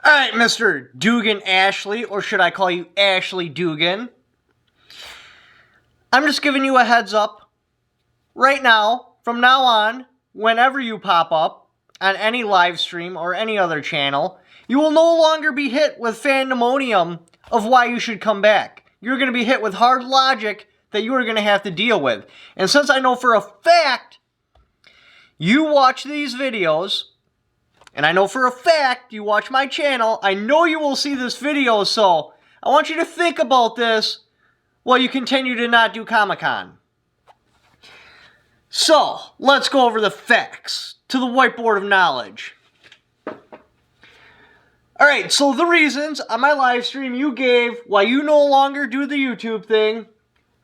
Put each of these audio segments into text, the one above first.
Alright, Mr. Dugan Ashley, or should I call you Ashley Dugan? I'm just giving you a heads up. Right now, from now on, whenever you pop up on any live stream or any other channel, you will no longer be hit with pandemonium of why you should come back. You're going to be hit with hard logic that you are going to have to deal with. And since I know for a fact you watch these videos, and I know for a fact you watch my channel, I know you will see this video, so I want you to think about this while you continue to not do Comic-Con. So, let's go over the facts to the whiteboard of knowledge. Alright, so the reasons on my live stream you gave why you no longer do the YouTube thing.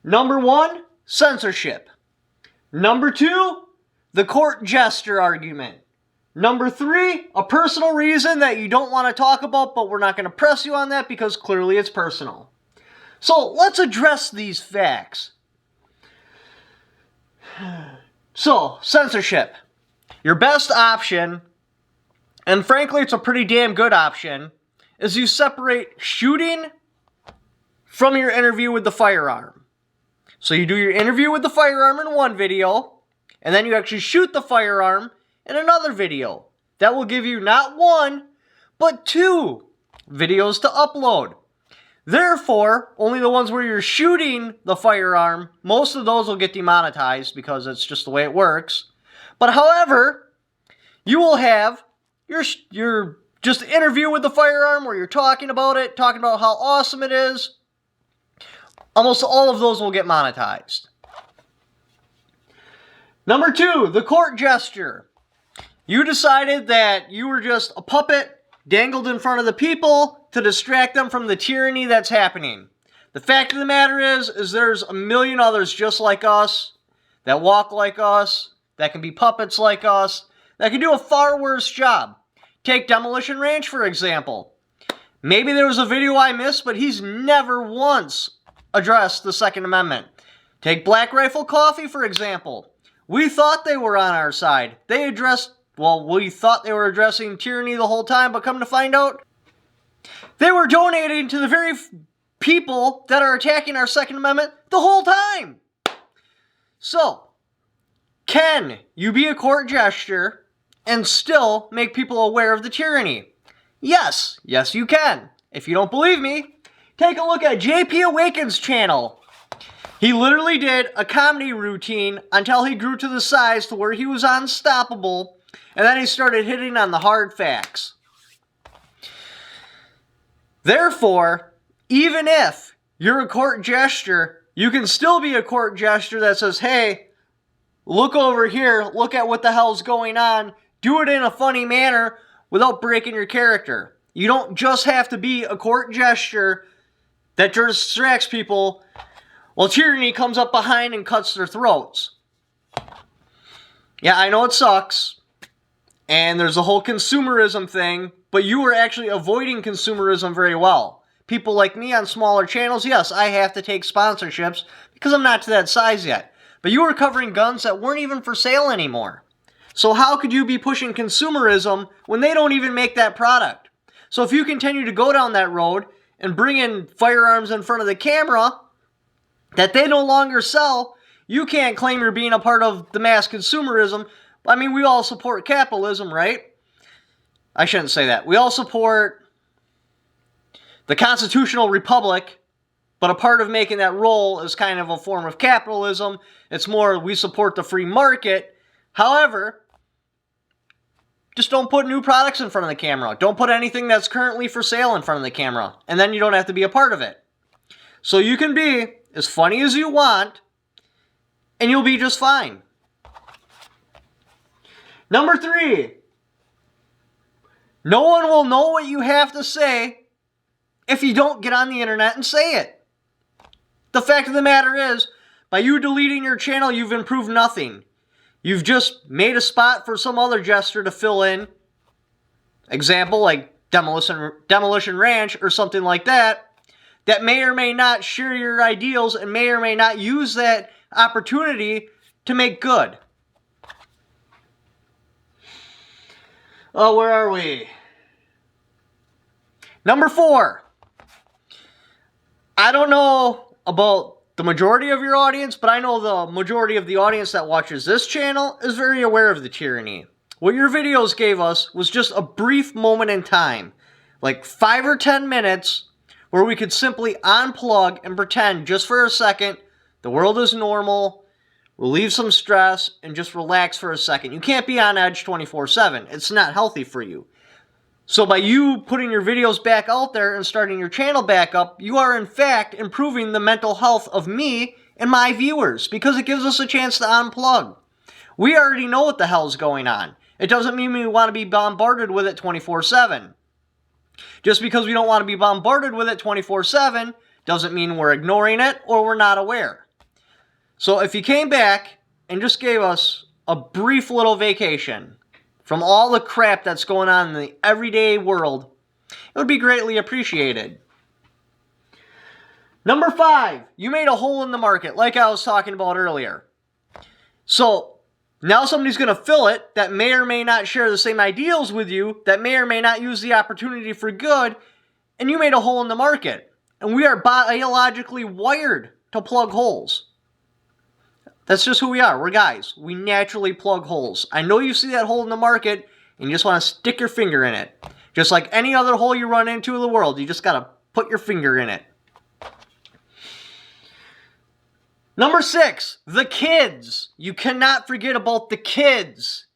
Number 1, censorship. Number 2, the court jester argument. Number 3, a personal reason that you don't want to talk about, but we're not going to press you on that because clearly it's personal. So, let's address these facts. So, censorship. Your best option, and frankly it's a pretty damn good option, is you separate shooting from your interview with the firearm. So you do your interview with the firearm in one video, and then you actually shoot the firearm in another video. That will give you not one, but 2 videos to upload. Therefore, only the ones where you're shooting the firearm, most of those will get demonetized because it's just the way it works. But however, you will have your just interview with the firearm where you're talking about it, talking about how awesome it is. Almost all of those will get monetized. Number 2, the court gesture. You decided that you were just a puppet dangled in front of the people to distract them from the tyranny that's happening. The fact of the matter is there's a million others just like us, that walk like us, that can be puppets like us, that can do a far worse job. Take Demolition Ranch, for example. Maybe there was a video I missed, but he's never once addressed the Second Amendment. Take Black Rifle Coffee, for example. We thought they were on our side. We thought they were addressing tyranny the whole time, but come to find out, they were donating to the very people that are attacking our Second Amendment the whole time. So, can you be a court gesture and still make people aware of the tyranny? Yes. Yes, you can. If you don't believe me, take a look at JP Awaken's channel. He literally did a comedy routine until he grew to the size to where he was unstoppable, and then he started hitting on the hard facts. Therefore, even if you're a court gesture, you can still be a court gesture that says, hey, look over here, look at what the hell's going on, do it in a funny manner without breaking your character. You don't just have to be a court gesture that distracts people while tyranny comes up behind and cuts their throats. Yeah, I know it sucks, and there's a whole consumerism thing, but you were actually avoiding consumerism very well. People like me on smaller channels, yes, I have to take sponsorships because I'm not to that size yet. But you were covering guns that weren't even for sale anymore. So how could you be pushing consumerism when they don't even make that product? So if you continue to go down that road and bring in firearms in front of the camera that they no longer sell, you can't claim you're being a part of the mass consumerism. I mean, we all support capitalism, right? I shouldn't say that. We all support the constitutional republic, but a part of making that role is kind of a form of capitalism. It's more we support the free market. However, just don't put new products in front of the camera. Don't put anything that's currently for sale in front of the camera. And then you don't have to be a part of it. So you can be as funny as you want, and you'll be just fine. Number 3. No one will know what you have to say if you don't get on the internet and say it. The fact of the matter is, by you deleting your channel, you've improved nothing. You've just made a spot for some other gesture to fill in. Example, like Demolition Ranch or something like that, that may or may not share your ideals and may or may not use that opportunity to make good. Oh, where are we? Number 4. I don't know about the majority of your audience, but I know the majority of the audience that watches this channel is very aware of the tyranny. What your videos gave us was just a brief moment in time, like 5 or 10 minutes, where we could simply unplug and pretend just for a second the world is normal, relieve some stress, and just relax for a second. You can't be on edge 24/7. It's not healthy for you. So by you putting your videos back out there and starting your channel back up, you are in fact improving the mental health of me and my viewers because it gives us a chance to unplug. We already know what the hell's going on. It doesn't mean we want to be bombarded with it 24/7. Just because we don't want to be bombarded with it 24/7 doesn't mean we're ignoring it or we're not aware. So if you came back and just gave us a brief little vacation from all the crap that's going on in the everyday world, it would be greatly appreciated. Number 5, you made a hole in the market, like I was talking about earlier. So now somebody's going to fill it that may or may not share the same ideals with you, that may or may not use the opportunity for good, and you made a hole in the market. And we are biologically wired to plug holes. That's just who we are. We're guys. We naturally plug holes. I know you see that hole in the market and you just want to stick your finger in it. Just like any other hole you run into in the world, you just got to put your finger in it. Number 6, the kids. You cannot forget about the kids.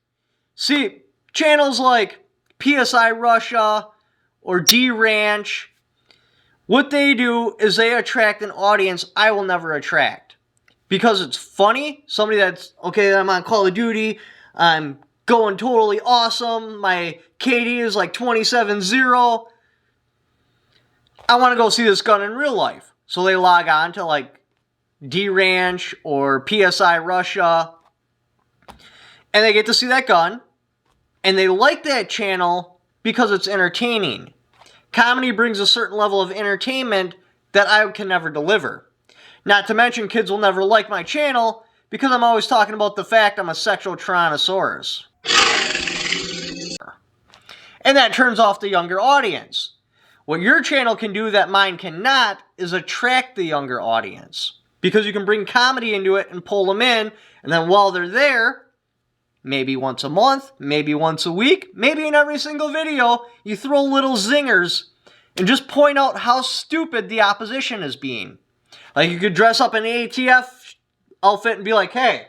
See, channels like PSI Russia or D Ranch, what they do is they attract an audience I will never attract. Because it's funny, somebody that's, okay, I'm on Call of Duty, I'm going totally awesome, my KD is like 27-0. I want to go see this gun in real life. So they log on to like D Ranch or PSI Russia, and they get to see that gun, and they like that channel because it's entertaining. Comedy brings a certain level of entertainment that I can never deliver. Not to mention, kids will never like my channel because I'm always talking about the fact I'm a sexual tyrannosaurus. And that turns off the younger audience. What your channel can do that mine cannot is attract the younger audience. Because you can bring comedy into it and pull them in, and then while they're there, maybe once a month, maybe once a week, maybe in every single video, you throw little zingers and just point out how stupid the opposition is being. Like you could dress up in an ATF outfit and be like, hey,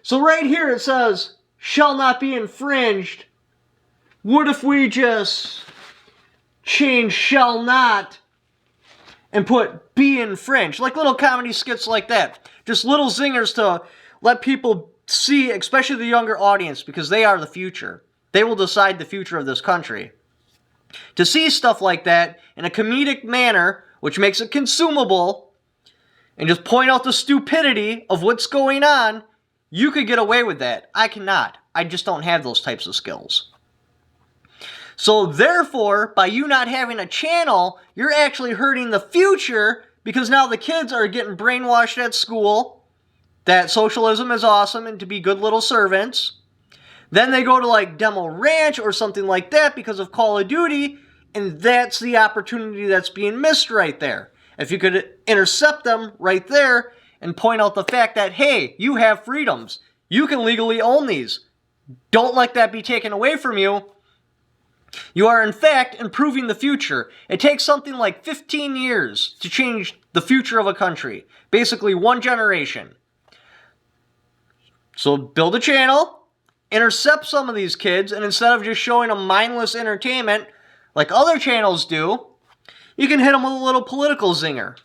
so right here it says, shall not be infringed. What if we just change shall not and put be infringed? Like little comedy skits like that. Just little zingers to let people see, especially the younger audience, because they are the future. They will decide the future of this country. To see stuff like that in a comedic manner, which makes it consumable, and just point out the stupidity of what's going on, you could get away with that. I cannot. I just don't have those types of skills. So therefore, by you not having a channel, you're actually hurting the future because now the kids are getting brainwashed at school that socialism is awesome and to be good little servants. Then they go to like Demo Ranch or something like that because of Call of Duty, and that's the opportunity that's being missed right there. If you could intercept them right there and point out the fact that, hey, you have freedoms. You can legally own these. Don't let that be taken away from you. You are, in fact, improving the future. It takes something like 15 years to change the future of a country. Basically, one generation. So build a channel, intercept some of these kids, and instead of just showing them mindless entertainment like other channels do, you can hit them with a little political zinger.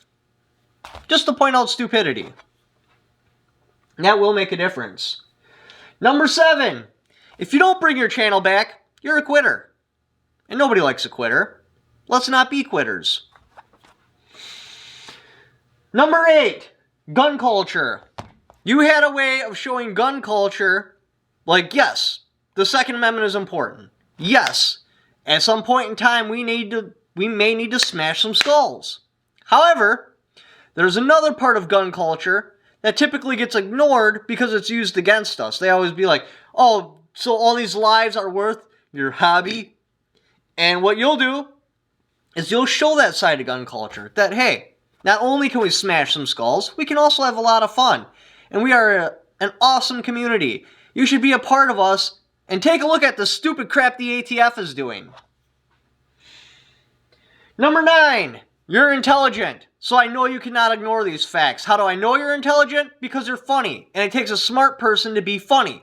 Just to point out stupidity. And that will make a difference. Number 7. If you don't bring your channel back, you're a quitter. And nobody likes a quitter. Let's not be quitters. Number 8. Gun culture. You had a way of showing gun culture, like, yes, the Second Amendment is important. Yes, at some point in time we may need to smash some skulls. However, there's another part of gun culture that typically gets ignored because it's used against us. They always be like, oh, so all these lives are worth your hobby? And what you'll do is you'll show that side of gun culture that, hey, not only can we smash some skulls, we can also have a lot of fun. And we are an awesome community. You should be a part of us and take a look at the stupid crap the ATF is doing. Number 9, you're intelligent. So I know you cannot ignore these facts. How do I know you're intelligent? Because you're funny. And it takes a smart person to be funny.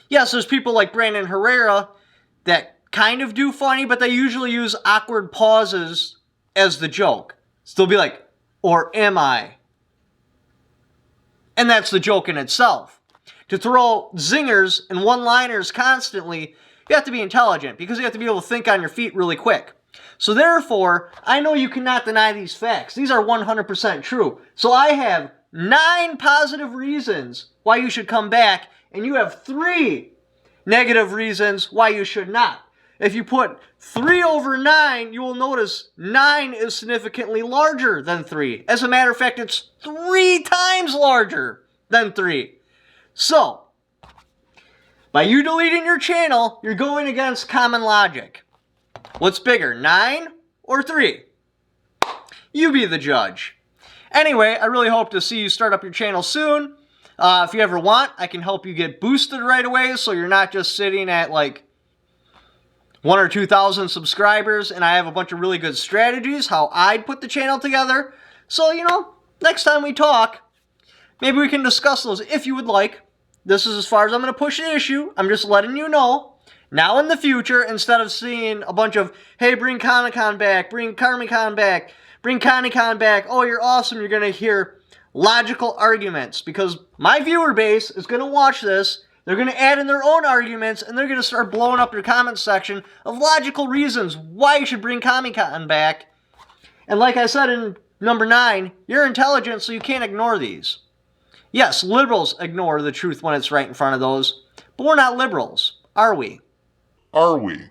Yes, there's people like Brandon Herrera that kind of do funny, but they usually use awkward pauses as the joke. So they'll be like, or am I? And that's the joke in itself. To throw zingers and one-liners constantly, you have to be intelligent because you have to be able to think on your feet really quick. So therefore, I know you cannot deny these facts. These are 100% true. So I have 9 positive reasons why you should come back, and you have 3 negative reasons why you should not. If you put 3 over 9, you will notice 9 is significantly larger than 3. As a matter of fact, it's 3 times larger than 3. So, by you deleting your channel, you're going against common logic. What's bigger, 9 or 3? You be the judge. Anyway, I really hope to see you start up your channel soon. If you ever want, I can help you get boosted right away so you're not just sitting at like 1,000 or 2,000 subscribers, and I have a bunch of really good strategies how I'd put the channel together. So, you know, next time we talk, maybe we can discuss those if you would like. This is as far as I'm going to push the issue. I'm just letting you know. Now in the future, instead of seeing a bunch of, hey, bring Comic-Con back, bring Carmicon back, bring Conicon back, oh, you're awesome, you're going to hear logical arguments. Because my viewer base is going to watch this. They're going to add in their own arguments, and they're going to start blowing up your comment section of logical reasons why you should bring Comic-Con back. And like I said in number 9, you're intelligent, so you can't ignore these. Yes, liberals ignore the truth when it's right in front of those, but we're not liberals, are we? Are we?